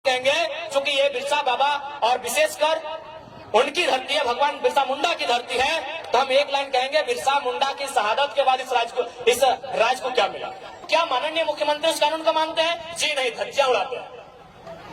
कहेंगे क्योंकि ये बिरसा बाबा और विशेषकर उनकी धरती है, भगवान बिरसा मुंडा की धरती है, तो हम एक लाइन कहेंगे, बिरसा मुंडा की शहादत के बाद इस राज को क्या मिला? क्या माननीय मुख्यमंत्री उस कानून को मानते हैं? जी नहीं, धज्जियां उड़ाते हैं।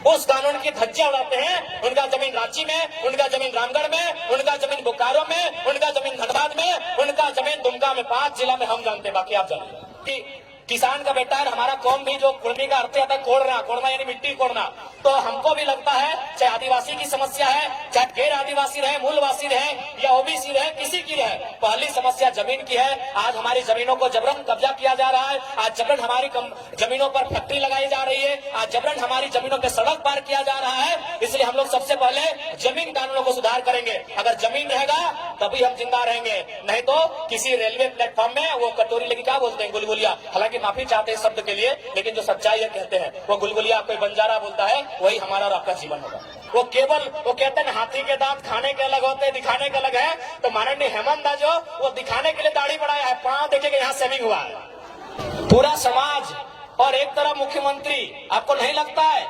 उस कानून की धज्जियां उड़ाते हैं। उनका जमीन रांची में, उनका जमीन रामगढ़ में, उनका जमीन बोकारो में, उनका जमीन धनबाद में, उनका जमीन दुमका में, 5 जिला में हम जानते हैं, बाकी आप जानते हैं। किसान का बेटा है, हमारा कौम भी जो कुर्मी का अर्थ आता है कोड़ना यानी मिट्टी कोड़ना, तो हमको भी लगता है चाहे आदिवासी की समस्या है, चाहे गैर आदिवासी रहे, मूलवासी रहे या ओबीसी रहे, किसी की रहे, पहली समस्या जमीन की है। आज हमारी जमीनों को जबरन कब्जा किया जा रहा है, आज जबरन हमारी जमीनों पर फैक्ट्री लगाई जा रही है, आज जबरन हमारी जमीनों पे सड़क पार किया जा रहा है। इसलिए हम लोग सबसे पहले जमीन कानूनों को सुधार करेंगे। अगर जमीन रहेगा तभी हम जिंदा रहेंगे, नहीं तो किसी रेलवे प्लेटफॉर्म में वो कटोरी लेके क्या बोलते हैं, गुलगुलिया, हालांकि माफी चाहते हैं शब्द के लिए, लेकिन जो सच्चाई है कहते हैं वो गुलगुलिया कोई बंजारा बोलता है, वही हमारा और आपका जीवन होगा। वो केवल वो कहते हैं हाथी के दांत खाने के अलग होते हैं, दिखाने के अलग है। तो माननीय हेमंत जो वो दिखाने के लिए दाढ़ी बढ़ाया है, पांव देखिएगा यहाँ सेविंग हुआ है। पूरा समाज और एक तरफ मुख्यमंत्री, आपको नहीं लगता है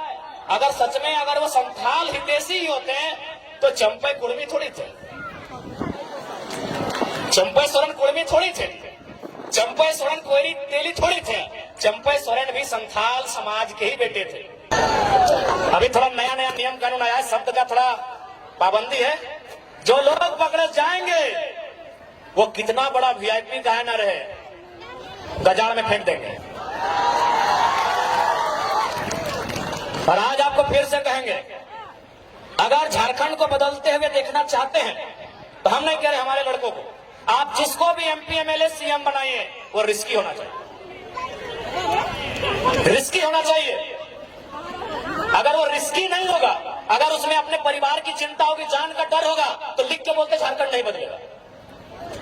अगर सच में अगर वो संथाल हितैषी ही होते हैं तो चंपई कुर्मी थोड़ी थे, चंपई सोरेन कुर्मी थोड़ी थे, चंपई सोरेन कोयरी तेली थोड़ी थे, चंपई सोरेन भी संथाल समाज के ही बेटे थे। अभी थोड़ा नया नया नियम कानून आया है, शब्द का थोड़ा पाबंदी है। जो लोग पकड़े जाएंगे वो कितना बड़ा वीआईपी का है ना रहे, गजाड़ में फेंक देंगे। और आज आपको फिर से कहेंगे, अगर झारखंड को बदलते हुए देखना चाहते हैं तो हम नहीं कह रहे हमारे लड़कों को, आप जिसको भी एमपी एमएलए सीएम बनाइए वो रिस्की होना चाहिए, रिस्की होना चाहिए। अगर वो रिस्की नहीं होगा, अगर उसमें अपने परिवार की चिंता होगी, जान का डर होगा, तो लिख के बोलते झारखंड नहीं बदलेगा,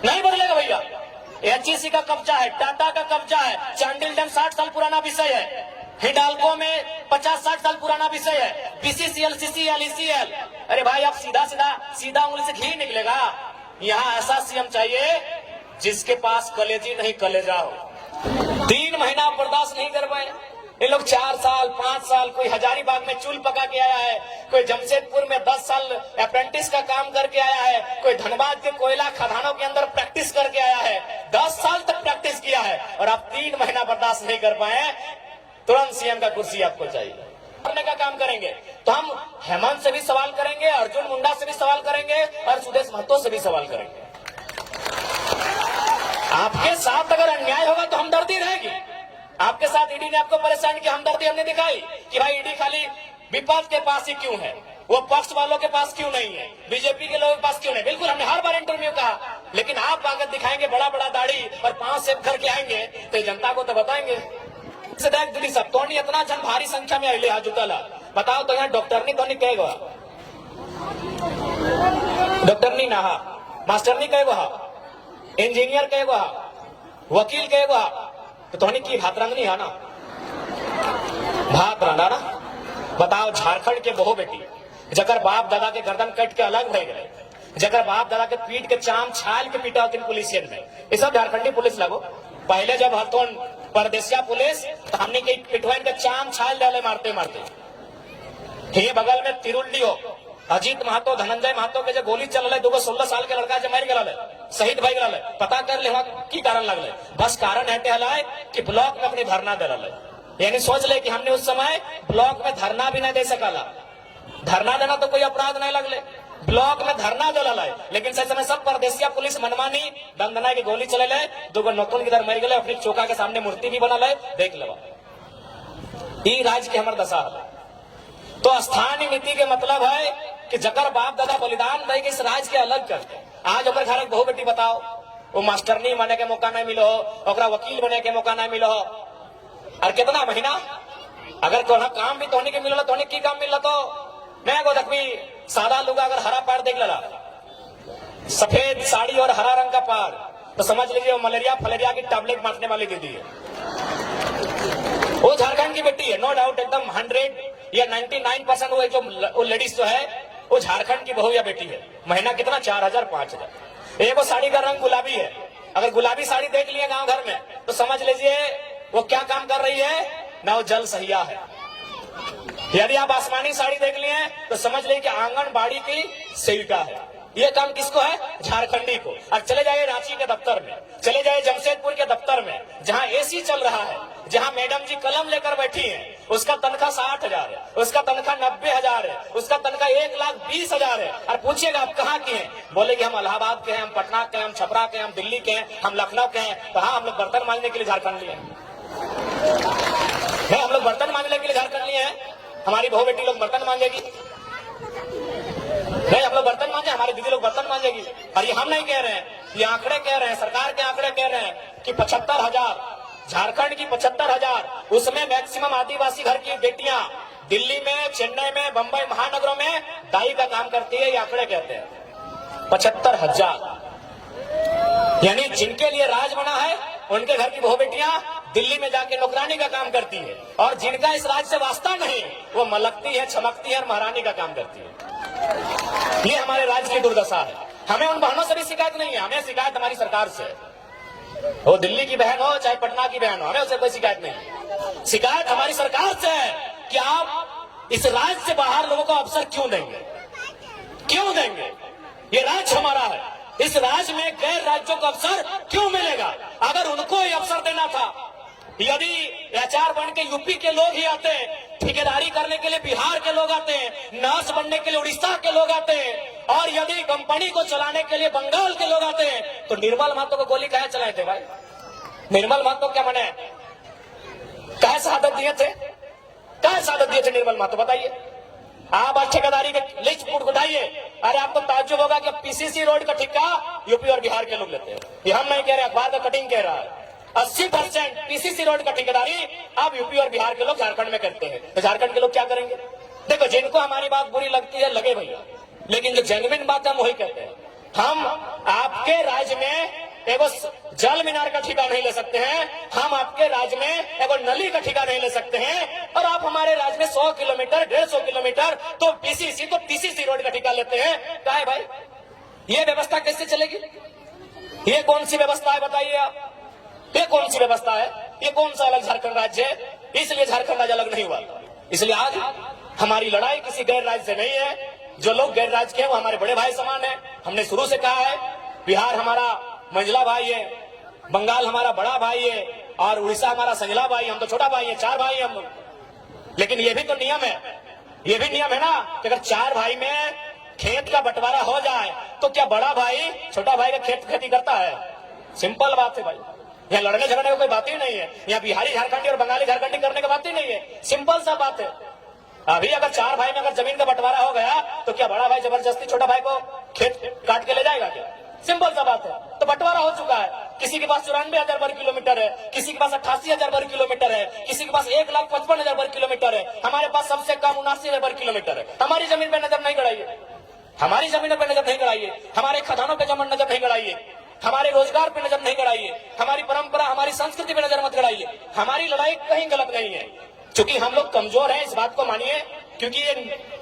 नहीं बदलेगा भैया। एचईसी का कब्जा है, टाटा का कब्जा है, चांडिल डैम 60 साल पुराना विषय है, हिंडाल्को में 50-60 साल पुराना विषय है, बीसीसीएल, सीसीएल, ईसीएल। अरे भाई आप सीधा उंगली से घी निकलेगा। यहाँ ऐसा सीएम चाहिए जिसके पास कलेजी नहीं कलेजा हो। 3 महीना बर्दाश्त नहीं कर पाए ये लोग, 4 साल 5 साल, कोई हजारीबाग में चूल पका के आया है, कोई जमशेदपुर में 10 साल अप्रेंटिस का काम करके आया है, कोई धनबाद के कोयला खदानों के अंदर प्रैक्टिस करके आया है, 10 साल तक प्रैक्टिस किया है, और आप 3 महीना बर्दाश्त नहीं कर पाए, तुरंत सीएम का कुर्सी आपको चाहिए। करने का काम करेंगे तो हम हेमंत से भी सवाल करेंगे, अर्जुन मुंडा से भी सवाल करेंगे और सुदेश महतो से भी सवाल करेंगे। आपके साथ अगर अन्याय होगा तो हमदर्दी रहेगी। आपके साथ ईडी ने आपको परेशान किया, हमदर्दी हमने दिखाई कि भाई ईडी खाली विपक्ष के पास ही क्यों है, वो पक्ष वालों के पास क्यों नहीं है, बीजेपी के लोगों के पास क्यों नहीं। बिल्कुल हमने हर बार इंटरव्यू कहा, लेकिन आप आगे दिखाएंगे बड़ा बड़ा दाढ़ी और 5 सेब करके आएंगे तो जनता को तो बताएंगे। दीदी सब तो इतना जन भारी संख्या में अहिले हाथ जुटाला, बताओ तो यहाँ डॉक्टरनी तो नहीं कहेगा, डॉक्टरनी नहा, मास्टरनी कहेगा, इंजीनियर कहेगा, वकील कहेगा, तो तोहनी की भातरंगनी है ना, भात राना ना। बताओ झारखंड के बहु बेटी जकर बाप दादा के गर्दन कट के अलग रह गए, जकर बाप दादा के पीठ के चाम छाल के पीटा होती पुलिसियन में, ये सब झारखंडी पुलिस लगो। पहले जब हथोन परदेसिया पुलिस तो हमने के पिटवाइन का चाम छाल डाले मारते मारते। ये बगल में तिरुल्ली हो, अजीत महतो, धनंजय महतो के जो गोली चल रहे, 2 16 साल के लड़का जो मर गया, शहीद भाई गया, पता कर ले की कारण लगल, बस कारण है कि ब्लॉक में अपनी धरना दे रहा, यानी सोच ले कि हमने उस समय ब्लॉक में धरना भी नहीं दे सकला। धरना देना तो कोई अपराध नहीं लगले, ब्लॉक में धरना दे रहा है, लेकिन सही समय सब परदेसिया पुलिस मनमानी दंदना की गोली चले, 2 नौतन की तरह मर गए, अपनी चौका के सामने मूर्ति भी बना है, देख लो ई राज्य के हमारे दशा है। तो स्थानीय नीति के मतलब है कि जकर बाप दादा बलिदान दे इस राज्य के अलग कर। आज अगर घर बहु बेटी बताओ, वो मास्टरनी बने के मौका नहीं मिलो, ओकरा वकील बने के मौका नहीं मिलो, और कितना महीना अगर कोई काम भी तोहनी के मिलो, तोहनी की काम मिल तो मैं को देखी सादा लोग अगर हरा पार देख लला, सफेद साड़ी और हरा रंग का पार, तो समझ लीजिए वो मलेरिया फलेरिया की टैबलेट बांटने वाली दीदी है। वो झारखंड की बेटी है, नो डाउट, एकदम 100 या 99% वो लेडीज जो है वो झारखंड की बहू या बेटी है। महीना कितना, 4000 5000। एक वो साड़ी का रंग गुलाबी है, अगर गुलाबी साड़ी देख लिया गांव घर में तो समझ लीजिए वो क्या काम कर रही है ना, वो जल सहिया है। यदि आप आसमानी साड़ी देख लिए हैं तो समझ लें कि आंगनबाड़ी की सेविका है। ये काम किसको है? झारखंडी को। अब चले जाइए रांची के दफ्तर में, चले जाइए जमशेदपुर के दफ्तर में, जहां एसी चल रहा है, जहां मैडम जी कलम लेकर बैठी हैं, उसका तनख्वाह 60,000 है, उसका तनख्वाह 90,000 है, उसका तनख्वाह 1,20,000 है। और पूछिएगा आप कहाँ के हैं? बोले कि हम इलाहाबाद के हैं, हम पटना के हैं, हम छपरा के हैं, हम दिल्ली के हैं, हम लखनऊ के हैं। तो हाँ, हम लोग बर्तन मांजने के लिए झारखंड लिए हैं, हम लोग बर्तन मांजने के लिए झारखंड लिए हैं। हमारी बहू बेटी लोग बर्तन मांजेगी नहीं, हम लोग बर्तन मांजे, हमारी दीदी लोग बर्तन मांजेगी। और ये हम नहीं कह रहे हैं, ये आंकड़े कह रहे हैं, सरकार के आंकड़े कह रहे हैं कि 75,000 झारखंड की 75,000, उसमें मैक्सिमम आदिवासी घर की बेटियां दिल्ली में, चेन्नई में, बंबई महानगरों में दाई का काम करती है। ये आंकड़े कहते हैं 75,000। यानी जिनके लिए राज बना है उनके घर की बहू बेटियां दिल्ली में जाके नौकरानी का काम करती है, और जिनका इस राज से वास्ता नहीं वो मलकती है, चमकती है और महारानी का काम करती है। ये हमारे राज्य की दुर्दशा है। हमें उन बहनों से भी शिकायत नहीं है, हमें शिकायत हमारी सरकार से है। वो दिल्ली की बहन हो चाहे पटना की बहन हो, हमें उससे कोई शिकायत नहीं। शिकायत हमारी सरकार से है कि आप इस राज्य से बाहर लोगों को अवसर क्यों देंगे, क्यों देंगे? ये राज्य हमारा है, इस राज्य में गैर राज्यों को अवसर क्यों मिलेगा? अगर उनको ये अवसर देना था, यदि एचआर बन के यूपी के लोग ही आते, ठेकेदारी करने के लिए बिहार के लोग आते हैं, नर्स बनने के लिए उड़ीसा के लोग आते हैं, और यदि कंपनी को चलाने के लिए बंगाल के लोग आते हैं, तो निर्मल महतो को गोली कहे चलाए थे भाई? निर्मल महतो क्या बने, कहे शहादत दिए थे, कहे शहादत दिए थे निर्मल महतो? बताइए आप। आज ठेकेदारी के लिस्ट फूट उठाइए, अरे आपको ताज्जुब होगा कि पीसीसी रोड का ठेका यूपी और बिहार के लोग लेते हैं। ये हम नहीं कह रहे, अखबार का कटिंग कह रहा है। 80% पीसीसी रोड का ठेकेदारी अब यूपी और बिहार के लोग झारखंड में करते हैं। तो झारखंड के लोग क्या करेंगे? देखो, जिनको हमारी बात बुरी लगती है लगे भैया, लेकिन जो जेन्युइन बात हम वही कहते हैं। हम आपके राज्य में एगो जल मीनार का ठेका नहीं ले सकते हैं, हम आपके राज्य में एगो नली का ठेका नहीं ले सकते हैं, और आप हमारे राज्य में 100 किलोमीटर 150 किलोमीटर तो पीसीसी रोड का ठेका लेते हैं। क्या है भाई, ये व्यवस्था कैसे चलेगी? ये कौन सी व्यवस्था है बताइए आप? ये कौन सी व्यवस्था है? ये कौन सा अलग झारखंड राज्य है? इसलिए झारखंड राज्य अलग नहीं हुआ। इसलिए आज हमारी लड़ाई किसी गैर राज्य से नहीं है। जो लोग गैर राज्य के हैं वो हमारे बड़े भाई समान है। हमने शुरू से कहा है, बिहार हमारा मंझला भाई है, बंगाल हमारा बड़ा भाई है, और उड़ीसा हमारा संजला भाई, हम तो छोटा भाई है, 4 भाई हम लोग। लेकिन ये भी तो नियम है, ये भी नियम है ना कि अगर 4 भाई में खेत का बंटवारा हो जाए तो क्या बड़ा भाई छोटा भाई का खेती करता है? सिंपल बात है भाई। यहाँ लड़ने झगड़ने की कोई बात ही नहीं है, यहाँ बिहारी झारखंडी और बंगाली झारखंडी करने की बात ही नहीं है, सिंपल सा बात है। अभी अगर 4 भाई में अगर जमीन का बंटवारा हो गया तो क्या बड़ा भाई जबरदस्ती छोटा भाई को खेत काट के ले जाएगा क्या? सिंपल सा बात है। तो बंटवारा हो चुका है, किसी के पास 94,000 वर्ग किलोमीटर है, किसी के पास 88,000 वर्ग किलोमीटर है, किसी के पास 1,55,000 वर्ग किलोमीटर है, हमारे पास सबसे कम 79,000 वर्ग किलोमीटर है। हमारी जमीन पे नजर नहीं गड़ाइए, हमारी जमीनों पे नजर नहीं गड़ाइए, हमारे खदानों पे जमीन नजर नहीं गड़ाइए, हमारे रोजगार पे नजर नहीं गड़ाइए, हमारी परंपरा हमारी संस्कृति पे नजर मत गड़ाइए। हमारी लड़ाई कहीं गलत नहीं है, क्योंकि हम लोग कमजोर हैं, इस बात को मानिए। क्योंकि ये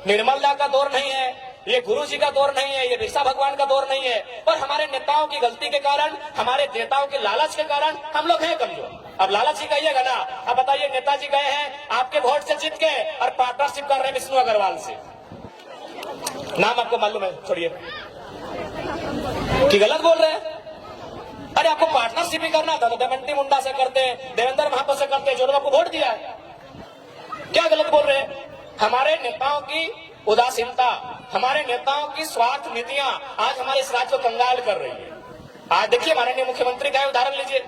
निर्मलदा का दौर नहीं है, ये गुरु जी का दौर नहीं है, ये बिरसा भगवान का दौर नहीं है, पर हमारे नेताओं की गलती के कारण, हमारे नेताओं के लालच के कारण हम लोग हैं कमजोर। अब लालच ही कहिएगा ना। अब बताइए, नेताजी गए हैं आपके वोट से जीत के और पार्टनरशिप कर रहे हैं विष्णु अग्रवाल से, नाम आपको मालूम है, छोड़िए कि गलत बोल रहे हैं। अरे आपको पार्टनरशिप ही करना था तो दमयंती मुंडा से करते, देवेंद्र महतो से करते, जो लोग आपको वोट दिया है। क्या गलत बोल रहे हैं? हमारे नेताओं की उदासीनता, हमारे नेताओं की स्वार्थ नीतियां आज हमारे इस राज्य को कंगाल कर रही है। आज देखिए माननीय मुख्यमंत्री का उदाहरण लीजिए।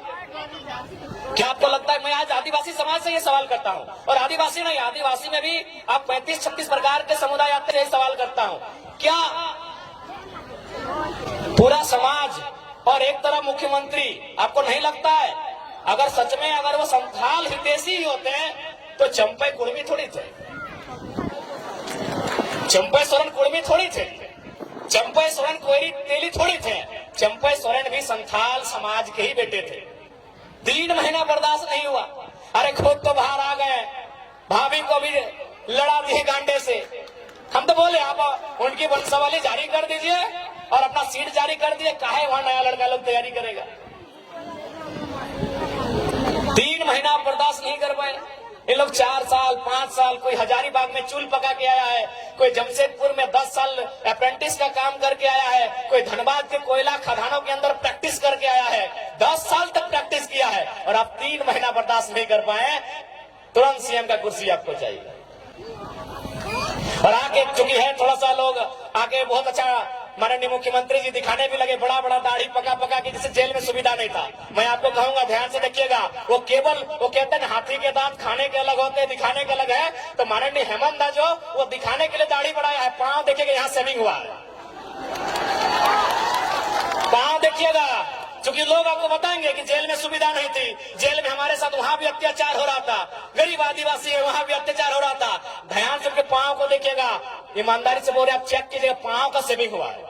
क्या आपको लगता है, मैं आज आदिवासी समाज से ये सवाल करता हूं, और आदिवासी नहीं, आदिवासी में भी आप 35-36 प्रकार के समुदाय आते हैं, सवाल करता हूं, क्या पूरा समाज और एक तरफ मुख्यमंत्री, आपको नहीं लगता है अगर सच में अगर वो संथाल हितैषी ही होते हैं तो चंपई कुर्मी थोड़ी थे, चंपई सोरेन कुर्मी थोड़ी थे, चंपई सोरेन कोयरी तेली थोड़ी थे, चंपई सोरेन भी संथाल समाज के ही बेटे थे। 3 महीना बर्दाश्त नहीं हुआ, अरे खुद तो बाहर आ गए, भाभी को भी लड़ा दिए गांडे से। हम तो बोले आप उनकी वंशावली जारी कर दीजिए और अपना सीट जारी कर दिए, काहे वहां नया लड़का लोग तैयारी करेगा। 3 महीना बर्दाश्त नहीं कर पाए, इन लोग 4 साल 5 साल, कोई हजारीबाग में चूल पका के आया है, कोई जमशेदपुर में 10 साल अप्रेंटिस का काम करके आया है, कोई धनबाद के कोयला खदानों के अंदर प्रैक्टिस करके आया है, 10 साल तक प्रैक्टिस किया है और आप 3 महीना बर्दाश्त नहीं कर पाए, तुरंत सीएम का कुर्सी आपको चाहिए। और आगे चुकी है थोड़ा सा लोग आगे बहुत अच्छा माननीय मुख्यमंत्री जी दिखाने भी लगे, बड़ा बड़ा दाढ़ी पका पका के, जिसे जेल में सुविधा नहीं था। मैं आपको कहूंगा ध्यान से देखिएगा, वो केवल वो कहते हैं हाथी के दांत खाने के अलग होते हैं, दिखाने के अलग है। तो माननीय हेमंत दा जो वो दिखाने के लिए दाढ़ी बढ़ाया है, पांव देखिएगा यहाँ सेविंग हुआ है, पांव देखिएगा। क्योंकि लोग आपको बताएंगे कि जेल में सुविधा नहीं थी, जेल में हमारे साथ वहां भी अत्याचार हो रहा था, गरीब आदिवासी है वहां भी अत्याचार हो रहा था। ध्यान से उनके पांव को देखिएगा, ईमानदारी से बोल रहे आप चेक कीजिएगा, पांव का सेविंग हुआ है।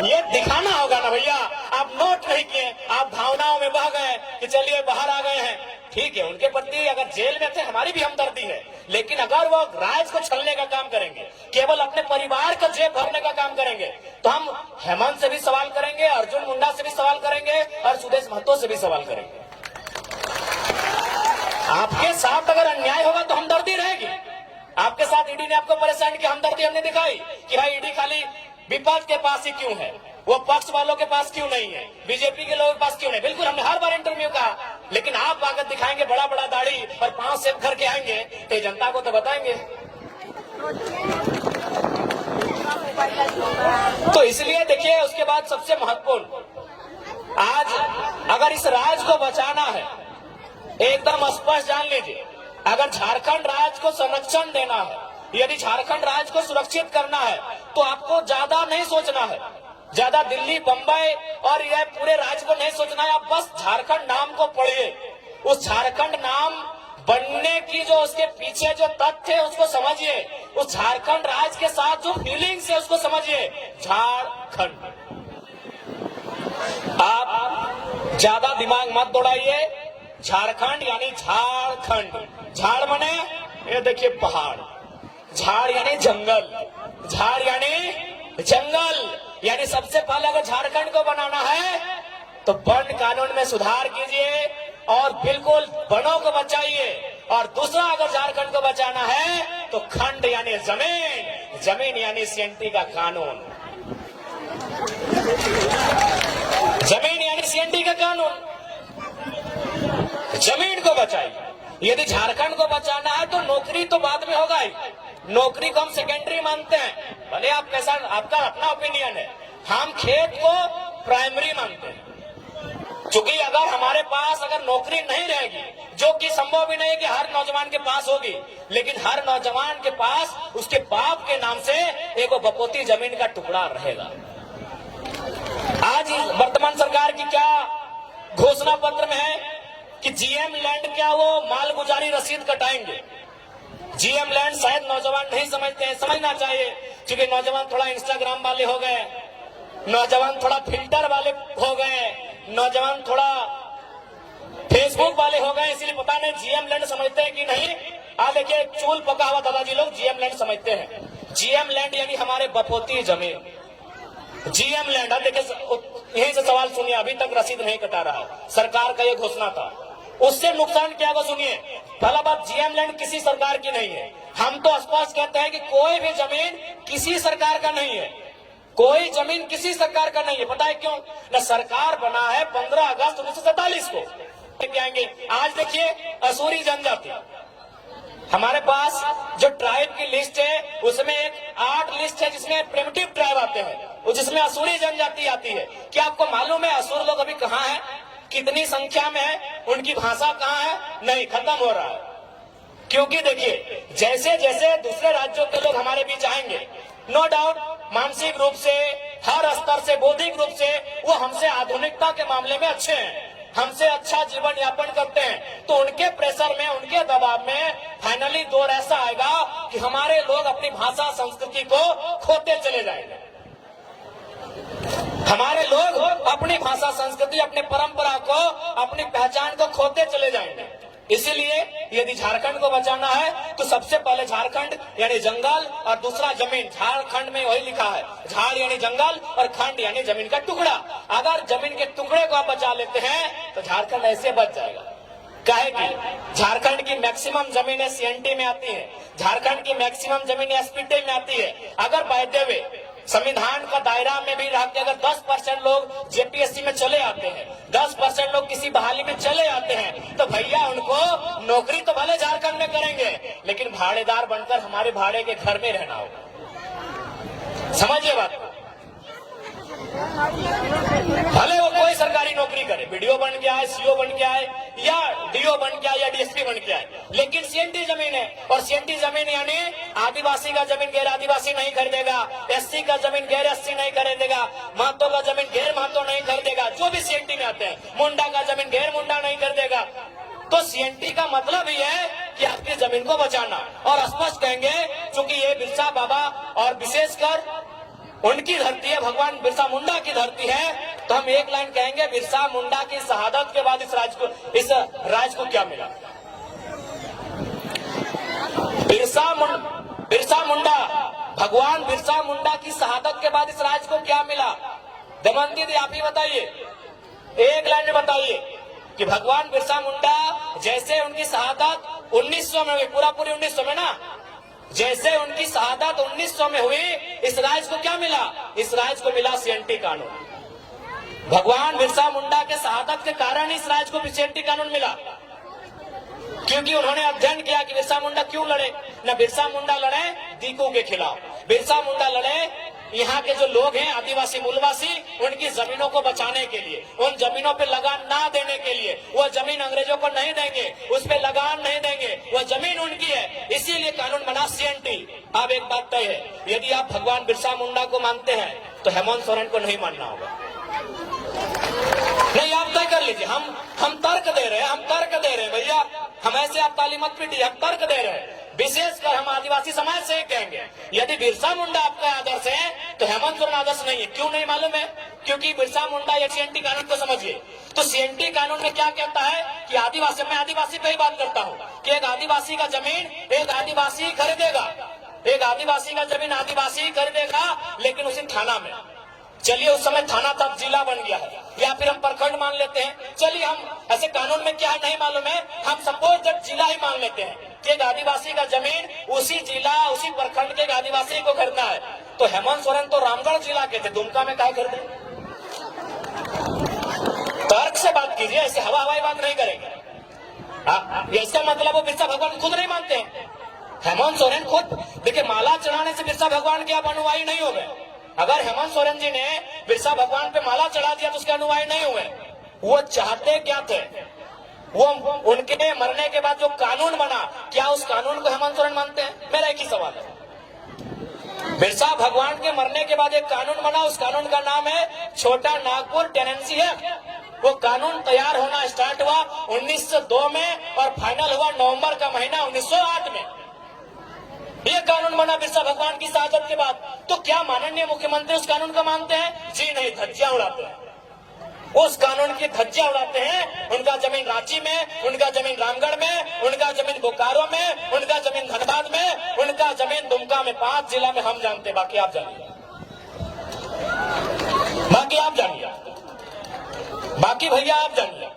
ये दिखाना होगा ना भैया, आप नोट नहीं किए, आप भावनाओं में बह गए कि चलिए बाहर आ गए हैं। ठीक है, उनके प्रति अगर जेल में थे हमारी भी हमदर्दी है, लेकिन अगर वो राज को छलने का काम करेंगे, केवल अपने परिवार का जेब भरने का काम करेंगे, तो हम हेमंत से भी सवाल करेंगे, अर्जुन मुंडा से भी सवाल करेंगे और सुदेश महतो से भी सवाल करेंगे। आपके साथ अगर अन्याय होगा तो हमदर्दी रहेगी। आपके साथ ईडी ने आपको परेशान किया, हमदर्दी हमने दिखाई कि भाई ईडी खाली विपक्ष के पास ही क्यों है, वो पक्ष वालों के पास क्यों नहीं है, बीजेपी के लोगों के पास क्यों नहीं। बिल्कुल हमने हर बार इंटरव्यू कहा, लेकिन आप आकर दिखाएंगे बड़ा बड़ा दाढ़ी और पांव सेव करके आएंगे तो जनता को तो बताएंगे। तो इसलिए देखिए, उसके बाद सबसे महत्वपूर्ण, आज अगर इस राज को बचाना है, एकदम स्पष्ट जान लीजिए, अगर झारखंड राज्य को संरक्षण देना है, यदि झारखंड राज्य को सुरक्षित करना है, तो आपको ज्यादा नहीं सोचना है, ज्यादा दिल्ली बंबई और यह पूरे राज्य को नहीं सोचना है। आप बस झारखंड नाम को पढ़िए, उस झारखंड नाम बनने की जो उसके पीछे जो तथ्य है उसको समझिए, उस झारखंड राज्य के साथ जो फीलिंग्स है उसको समझिए। झारखंड, आप ज्यादा दिमाग मत दौड़ाइए। झारखंड यानी झारखंड, झाड़ मने ये देखिए पहाड़, झाड़ यानी जंगल, झाड़ यानी जंगल, यानी सबसे पहले अगर झारखंड को बनाना है तो वन कानून में सुधार कीजिए और बिल्कुल वनों को बचाइए। और दूसरा, अगर झारखंड को बचाना है तो खंड यानी जमीन, जमीन यानी सीएनटी का कानून, जमीन यानी सीएनटी का कानून, जमीन को बचाइए। यदि झारखंड को बचाना है तो नौकरी तो बाद में होगा ही, नौकरी को हम सेकेंडरी मानते हैं, भले आप कैसा, आपका अपना ओपिनियन है, हम खेत को प्राइमरी मानते हैं। क्योंकि अगर हमारे पास अगर नौकरी नहीं रहेगी, जो कि संभव भी नहीं है कि हर नौजवान के पास होगी, लेकिन हर नौजवान के पास उसके बाप के नाम से एक बपोती जमीन का टुकड़ा रहेगा। आज वर्तमान सरकार की क्या घोषणा पत्र में है कि जीएम लैंड क्या वो मालगुजारी रसीद कटाएंगे। जीएम लैंड शायद नौजवान नहीं समझते हैं, समझना चाहिए, क्योंकि नौजवान थोड़ा इंस्टाग्राम वाले हो गए, नौजवान थोड़ा फिल्टर वाले हो गए, नौजवान थोड़ा फेसबुक वाले हो गए, इसलिए पता नहीं जीएम लैंड समझते हैं कि नहीं। देखिए, चूल पका हुआ दादाजी लोग जीएम लैंड समझते हैं। जीएम लैंड यानी हमारे बपोती जमीन, जीएम लैंड। देखिए, यहीं से सवाल सुनिए, अभी तक रसीद नहीं कटा रहा, सरकार का ये घोषणा था, उससे नुकसान क्या को सुनिए। पहला बात, जीएम लैंड किसी सरकार की नहीं है। हम तो स्पष्ट कहते हैं कि कोई भी जमीन किसी सरकार का नहीं है, कोई जमीन किसी सरकार का नहीं है। पता है क्यों? न सरकार बना है 15 अगस्त 1947 को। आएंगे आज देखिए, असूरी जनजाति, हमारे पास जो ट्राइब की लिस्ट है उसमें एक 8 लिस्ट है जिसमें प्रिमिटिव ट्राइब आते हैं, जिसमें असूरी जनजाति आती है। क्या आपको मालूम है असुर लोग अभी कहाँ है, कितनी संख्या में है, उनकी भाषा कहाँ है? नहीं, खत्म हो रहा है। क्योंकि देखिए, जैसे जैसे दूसरे राज्यों के लोग हमारे बीच आएंगे, नो डाउट मानसिक रूप से, हर स्तर से, बौद्धिक रूप से वो हमसे आधुनिकता के मामले में अच्छे हैं, हमसे अच्छा जीवन यापन करते हैं, तो उनके प्रेशर में, उनके दबाव में फाइनली दौर ऐसा आएगा कि हमारे लोग अपनी भाषा संस्कृति को खोते चले जाएंगे। हमारे लोग अपनी भाषा संस्कृति, अपने परंपरा को, अपनी पहचान को खोते चले जाएंगे। इसीलिए यदि झारखंड को बचाना है तो सबसे पहले झारखंड यानी जंगल और दूसरा जमीन। झारखंड में वही लिखा है, झाड़ यानी जंगल और खंड यानी जमीन का टुकड़ा। अगर जमीन के टुकड़े को आप बचा लेते हैं तो झारखंड ऐसे बच जाएगा। काहे की झारखंड की मैक्सिमम जमीनें सीएनटी में आती है, झारखंड की मैक्सिमम जमीनें एसपीटी में आती है। अगर बाय द वे संविधान का दायरा में भी रह के अगर 10% लोग जेपीएससी में चले आते हैं, 10% लोग किसी बहाली में चले आते हैं, तो भैया उनको नौकरी तो भले झारखंड में करेंगे, लेकिन भाड़ेदार बनकर हमारे भाड़े के घर में रहना होगा। समझिए बात को। भले वो कोई सरकारी नौकरी करे, बीडीओ बन के आए, सीओ बन के आए, या डीओ बन के आए, या डीएसपी बन के आए, लेकिन सीएनटी जमीन है। और सीएनटी जमीन यानी आदिवासी का जमीन गैर आदिवासी नहीं खरीदेगा, एससी का जमीन गैर एससी नहीं खरीदेगा, महतो का जमीन गैर महतो नहीं खरीदेगा, जो भी सीएनटी में आते हैं, मुंडा का जमीन गैर मुंडा नहीं खरीदेगा। तो सीएनटी का मतलब ही है कि आपकी जमीन को बचाना। और स्पष्ट कहेंगे, चूंकि ये बिरसा बाबा और विशेषकर उनकी धरती है, भगवान बिरसा मुंडा की धरती है, तो हम एक लाइन कहेंगे, बिरसा मुंडा की शहादत के बाद इस राज्य को क्या मिला? बिरसा मुंडा, भगवान बिरसा मुंडा की शहादत के बाद इस राज्य को क्या मिला? दमयंती दी, आप ही बताइए, एक लाइन में बताइए कि भगवान बिरसा मुंडा जैसे उनकी शहादत 1900 में हुई, पूरी 1900 में ना, जैसे उनकी शहादत 1900 में हुई, इस राज्य को क्या मिला? इस राज्य को मिला सीएनटी कानून। भगवान बिरसा मुंडा के शहादत के कारण इस राज्य को सीएनटी कानून मिला, क्योंकि उन्होंने अध्ययन किया कि बिरसा मुंडा क्यों लड़े। न बिरसा मुंडा लड़े दीकू के खिलाफ, बिरसा मुंडा लड़े यहाँ के जो लोग हैं आदिवासी मूलवासी, उनकी जमीनों को बचाने के लिए, उन जमीनों पे लगान ना देने के लिए। वो जमीन अंग्रेजों को नहीं देंगे, उस पे लगान नहीं देंगे, वो जमीन उनकी है, इसीलिए कानून बना सीएनटी। अब एक बात तय है, यदि आप भगवान बिरसा मुंडा को मानते हैं तो हेमंत सोरेन को नहीं मानना होगा। नहीं, आप तय कर लीजिए। हम तर्क दे रहे हैं, हम तर्क दे रहे हैं भैया, हम ऐसे आप ताली मत पीटिए, हम तर्क दे रहे हैं। विशेषकर हम आदिवासी समाज से कहेंगे, यदि बिरसा मुंडा आपका आदर्श है तो हेमंत सोरेन आदर्श नहीं है। क्यों नहीं मालूम है? क्योंकि बिरसा मुंडा या सीएनटी कानून को समझिए, तो सीएनटी कानून में क्या कहता है कि आदिवासी, मैं आदिवासी पे ही बात करता हूँ, कि एक आदिवासी का जमीन एक आदिवासी खरीदेगा, एक आदिवासी का जमीन आदिवासी खरीदेगा, लेकिन उसी थाना में, चलिए उस समय थाना तब जिला बन गया है, या फिर हम प्रखंड मान लेते हैं, चलिए हम ऐसे कानून में क्या है नहीं मालूम है, हम सपोज दैट जिला ही मान लेते हैं कि एक आदिवासी का जमीन उसी जिला उसी प्रखंड के एक आदिवासी को खरीदना है। तो हेमंत सोरेन तो रामगढ़ जिला के थे, दुमका में क्या खरीदे? तर्क से बात कीजिए, ऐसे हवाई बात नहीं करेंगे। इसका मतलब वो बिरसा भगवान खुद नहीं मानते हैं। हेमंत सोरेन खुद देखिए, माला चढ़ाने से बिरसा भगवान के आप अनुयायी नहीं हो गए। अगर हेमंत सोरेन जी ने बिरसा भगवान पे माला चढ़ा दिया तो उसके अनुयायी नहीं हुए। वो चाहते क्या थे? वो उनके मरने के बाद जो कानून बना, क्या उस कानून को हेमंत सोरेन मानते हैं? मेरा एक ही सवाल है। बिरसा भगवान के मरने के बाद एक कानून बना, उस कानून का नाम है छोटा नागपुर टेनेंसी एक्ट। वो कानून तैयार होना स्टार्ट हुआ 1902 में और फाइनल हुआ नवंबर का महीना 1908 में। ये कानून बना बिरसा भगवान की शहादत के बाद। तो क्या माननीय मुख्यमंत्री उस कानून को मानते हैं? जी नहीं, धज्जियां उड़ाते हैं। उस कानून की धज्जियां उड़ाते हैं। उनका जमीन रांची में, उनका जमीन रामगढ़ में, उनका जमीन बोकारो में, उनका जमीन धनबाद में, उनका जमीन दुमका में, 5 जिला में हम जानते, बाकी आप जानिए, बाकी आप जानिए, बाकी भैया आप जानिए।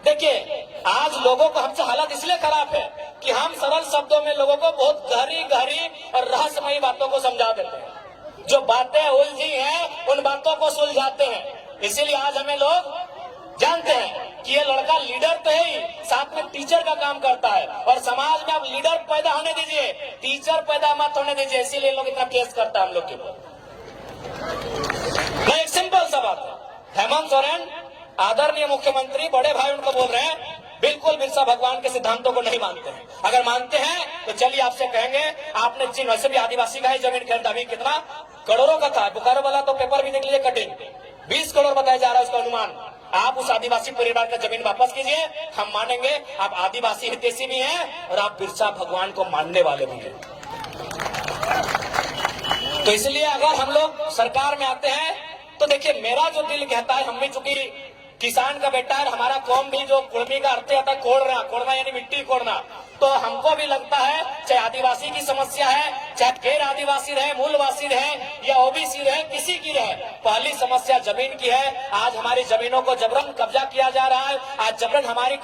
देखिए, आज लोगों को हमसे हालत इसलिए खराब है कि हम सरल शब्दों में लोगों को बहुत गहरी गहरी और रहस्यमयी बातों को समझा देते हैं। जो बातें उलझी हैं उन बातों को सुलझाते हैं। इसीलिए आज हमें लोग जानते हैं कि ये लड़का लीडर तो है ही, साथ में टीचर का काम करता है। और समाज में आप लीडर पैदा होने दीजिए, टीचर पैदा मत होने दीजिए। इसीलिए लोग इतना केस करता है हम लोग के ऊपर। एक सिंपल सा बात है, हेमंत सोरेन आदरणीय मुख्यमंत्री, बड़े भाई उनको बोल रहे हैं, बिल्कुल बिरसा भगवान के सिद्धांतों को नहीं मानते हैं। अगर मानते हैं तो चलिए आपसे कहेंगे, आपने जिन वैसे भी आदिवासी का ही जमीन खरीदा, अभी कितना करोड़ों का था, बोकारो वाला तो पेपर भी देख लीजिए, कटिंग 20 करोड़ बताया जा रहा है उसका अनुमान। आप उस आदिवासी परिवार का जमीन वापस कीजिए, हम मानेंगे आप आदिवासी हितैषी भी हैं और आप बिरसा भगवान को मानने वाले भी हैं। तो इसलिए अगर हम लोग सरकार में आते हैं तो देखिए, मेरा जो दिल कहता है, हम भी चूंकि किसान का बेटा है, हमारा कौम भी जो कुर्मी का अर्थ आता है कोड़ना, कोड़ना यानी मिट्टी कोड़ना, तो हमको भी लगता है चाहे आदिवासी की समस्या है, चाहे केर आदिवासी रहे, मूलवासी रहे या ओबीसी रहे, किसी की रहे, पहली समस्या जमीन की है। आज हमारी जमीनों को जबरन कब्जा किया जा रहा है, आज जबरन हमारी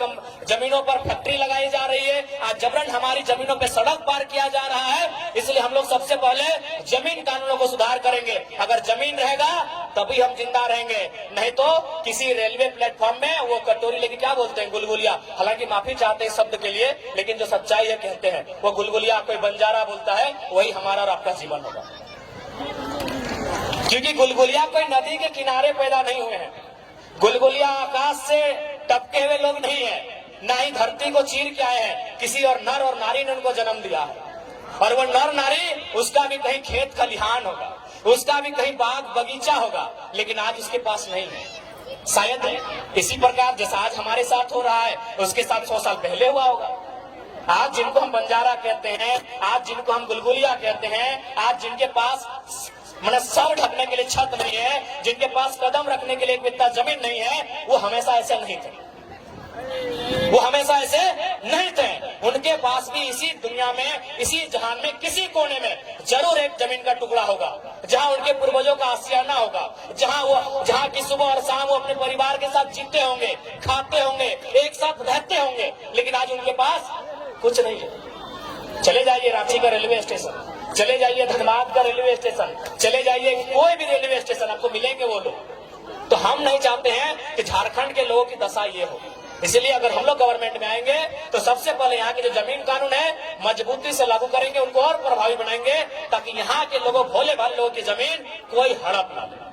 जमीनों पर फैक्ट्री लगाई जा रही है, आज जबरन हमारी जमीनों पे सड़क पार किया जा रहा है। इसलिए हम लोग सबसे पहले जमीन कानूनों को सुधार करेंगे। अगर जमीन रहेगा तभी हम जिंदा रहेंगे, नहीं तो किसी रेलवे प्लेटफॉर्म में वो कटोरी लेके क्या बोलते हैं, गुलगुलिया, हालांकि माफी चाहते हैं शब्द के लिए, लेकिन जो सच्चाई है कहते हैं वो गुलगुलिया कोई बंजारा बोलता है, वही हमारा और आपका जीवन होगा। क्योंकि गुलगुलिया कोई नदी के किनारे पैदा नहीं हुए हैं, गुलगुलिया आकाश से टपके हुए लोग नहीं है, ना ही धरती को चीर के आए हैं, किसी और नर और नारी ने उनको जन्म दिया है। और वो नर नारी, उसका भी कहीं खेत खलिहान होगा, उसका भी कहीं बाग बगीचा होगा, लेकिन आज उसके पास नहीं है। शायद इसी प्रकार जैसा आज हमारे साथ हो रहा है, उसके साथ 100 साल पहले हुआ होगा। आज जिनको हम बंजारा कहते हैं, आज जिनको हम गुलगुलिया कहते हैं, आज जिनके पास मतलब सर ढकने के लिए छत नहीं है, जिनके पास कदम रखने के लिए एक बित्ता जमीन नहीं है, वो हमेशा ऐसे नहीं थे, वो हमेशा ऐसे नहीं थे। उनके पास भी इसी दुनिया में, इसी जहान में, किसी कोने में जरूर एक जमीन का टुकड़ा होगा, जहां उनके पूर्वजों का आशियाना होगा, जहां की सुबह और शाम वो अपने परिवार के साथ जीते होंगे, खाते होंगे, एक साथ रहते होंगे। लेकिन आज उनके पास कुछ नहीं है। चले जाइए रांची का रेलवे स्टेशन, चले जाइए धनबाद का रेलवे स्टेशन, चले जाइए कोई भी रेलवे स्टेशन, आपको मिलेंगे वो लोग। तो हम नहीं चाहते हैं कि झारखंड के लोगों की दशा ये हो। इसलिए अगर हम लोग गवर्नमेंट में आएंगे तो सबसे पहले यहाँ के जो जमीन कानून है मजबूती से लागू करेंगे, उनको और प्रभावी बनाएंगे, ताकि यहाँ के लोगों, भोले भाले लोगों की जमीन कोई हड़प ना ले।